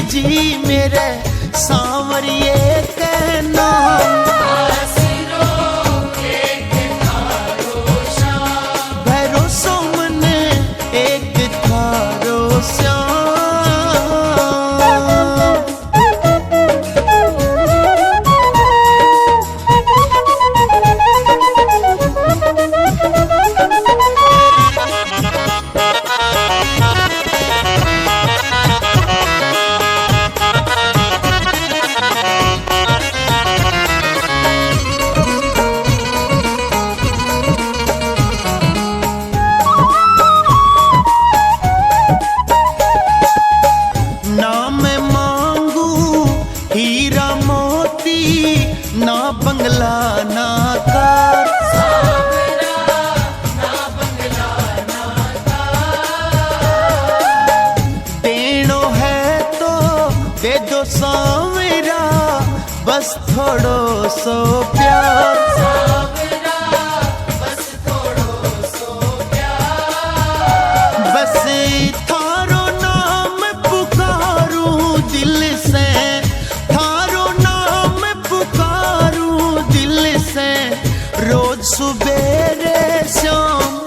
जी मेरे सांवरिए के नाम। भैरो सोमन एक थारो श्याम। हीरा मोती ना बंगला ना कार। देनो है तो दे दो सांवरा बस थोड़ो सो प्यार। बस थारो नाम पुकारूं दिल से, रोज सुबेरे शाम।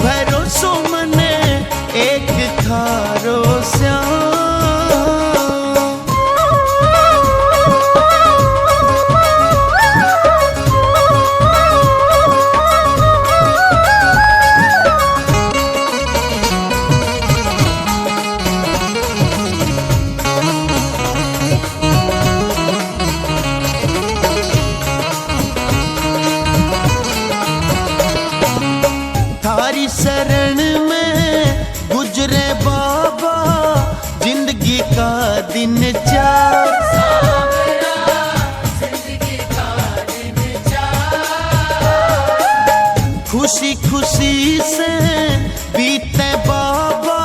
भैरो सोमन एक थारो श्याम। थारी शरण में गुजरे बाबा जिंदगी का दिन चार। खुशी खुशी से बीते बाबा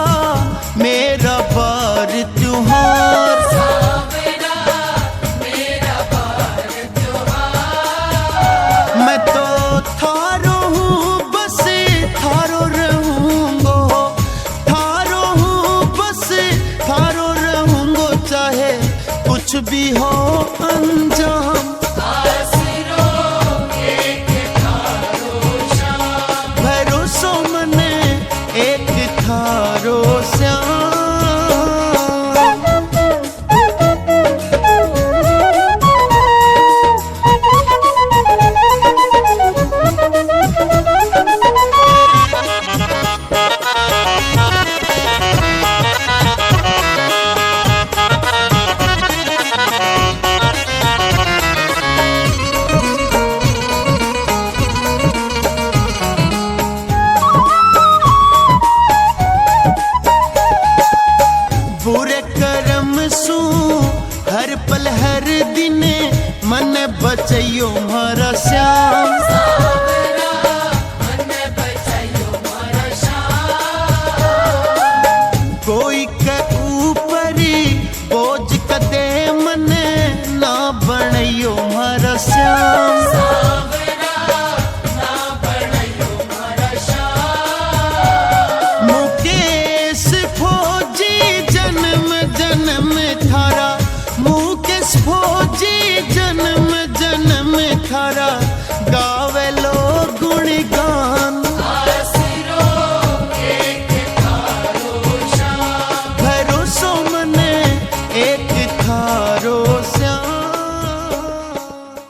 मेरा बार त्योहार। मैं तो थारो हूँ बस थारो रहूंगो, थारो हूँ बस थारो रहूंगो, चाहे कुछ भी हो